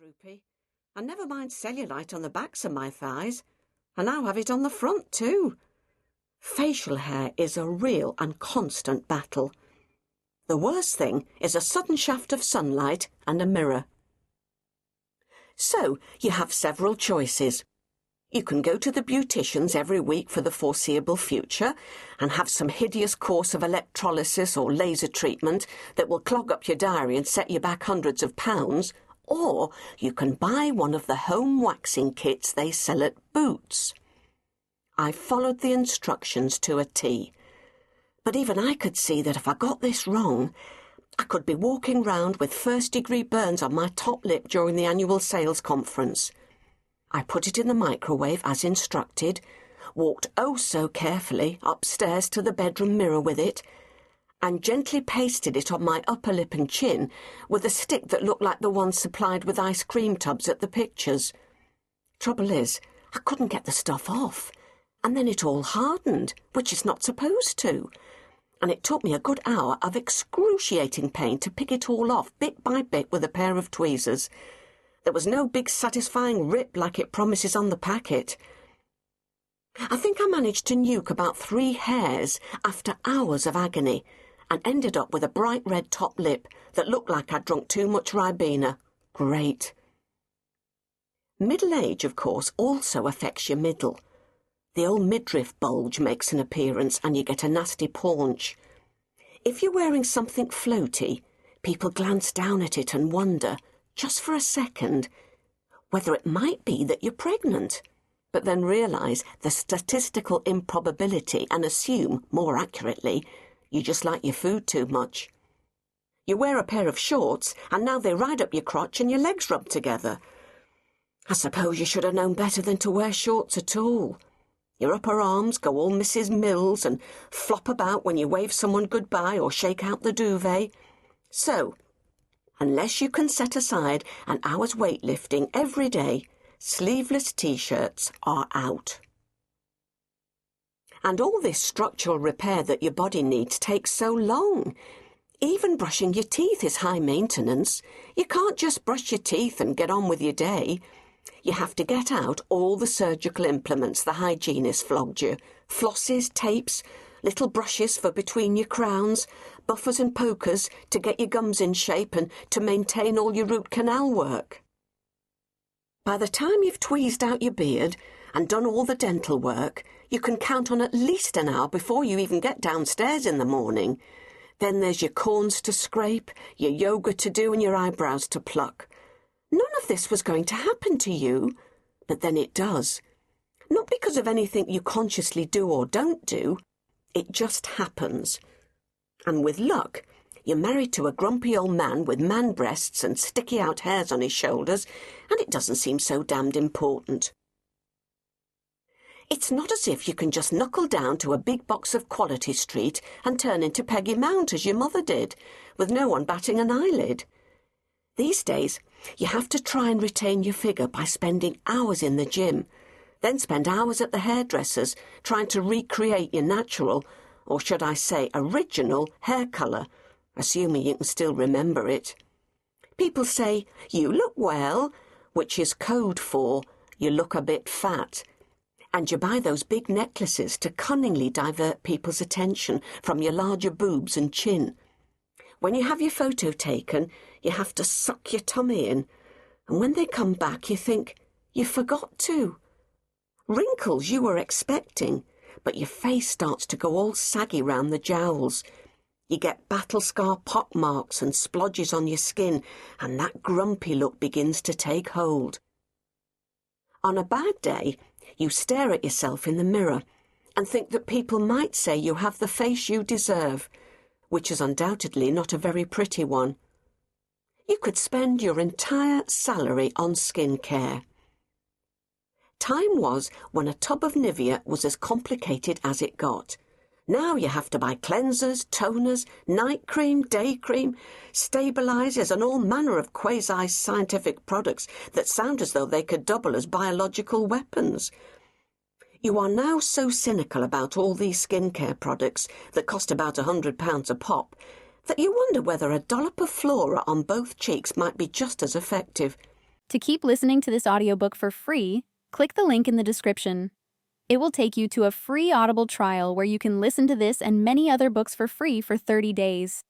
droopy. And never mind cellulite on the backs of my thighs. I now have it on the front too. Facial hair is a real and constant battle. The worst thing is a sudden shaft of sunlight and a mirror. So, you have several choices. You can go to the beauticians every week for the foreseeable future and have some hideous course of electrolysis or laser treatment that will clog up your diary and set you back hundreds of pounds, or you can buy one of the home waxing kits they sell at Boots. I followed the instructions to a T, but even I could see that if I got this wrong, I could be walking round with first-degree burns on my top lip during the annual sales conference. I put it in the microwave as instructed, walked oh so carefully upstairs to the bedroom mirror with it, and gently pasted it on my upper lip and chin with a stick that looked like the one supplied with ice cream tubs at the pictures. Trouble is, I couldn't get the stuff off, and then it all hardened, which it's not supposed to, and it took me a good hour of excruciating pain to pick it all off bit by bit with a pair of tweezers. There was no big satisfying rip like it promises on the packet. I think I managed to nuke about 3 hairs after hours of agony and ended up with a bright red top lip that looked like I'd drunk too much Ribena. Great. Middle age, of course, also affects your middle. The old midriff bulge makes an appearance and you get a nasty paunch. If you're wearing something floaty, people glance down at it and wonder, just for a second, whether it might be that you're pregnant, but then realise the statistical improbability and assume, more accurately, you just like your food too much. You wear a pair of shorts and now they ride up your crotch and your legs rub together. I suppose you should have known better than to wear shorts at all. Your upper arms go all Mrs. Mills and flop about when you wave someone goodbye or shake out the duvet. So, unless you can set aside an hour's weightlifting every day, sleeveless T-shirts are out. And all this structural repair that your body needs takes so long. Even brushing your teeth is high maintenance. You can't just brush your teeth and get on with your day. You have to get out all the surgical implements the hygienist flogged you. Flosses, tapes, little brushes for between your crowns, buffers and pokers to get your gums in shape and to maintain all your root canal work. By the time you've tweezed out your beard and done all the dental work, you can count on at least an hour before you even get downstairs in the morning. Then there's your corns to scrape, your yoga to do and your eyebrows to pluck. None of this was going to happen to you, but then it does. Not because of anything you consciously do or don't do. It just happens. And with luck, you're married to a grumpy old man with man breasts and sticky-out hairs on his shoulders, and it doesn't seem so damned important. It's not as if you can just knuckle down to a big box of Quality Street and turn into Peggy Mount as your mother did, with no one batting an eyelid. These days, you have to try and retain your figure by spending hours in the gym, then spend hours at the hairdresser's trying to recreate your natural, or should I say original, hair colour, assuming you can still remember it. People say, "You look well," which is code for, "You look a bit fat." And you buy those big necklaces to cunningly divert people's attention from your larger boobs and chin. When you have your photo taken, you have to suck your tummy in, and when they come back you think, you forgot to. Wrinkles you were expecting, but your face starts to go all saggy round the jowls. You get battle scar pock marks and splodges on your skin, and that grumpy look begins to take hold. On a bad day, you stare at yourself in the mirror and think that people might say you have the face you deserve, which is undoubtedly not a very pretty one. You could spend your entire salary on skincare. Time was when a tub of Nivea was as complicated as it got. Now you have to buy cleansers, toners, night cream, day cream, stabilisers and all manner of quasi-scientific products that sound as though they could double as biological weapons. You are now so cynical about all these skincare products that cost about £100 a pop that you wonder whether a dollop of Flora on both cheeks might be just as effective. To keep listening to this audiobook for free, click the link in the description. It will take you to a free Audible trial where you can listen to this and many other books for free for 30 days.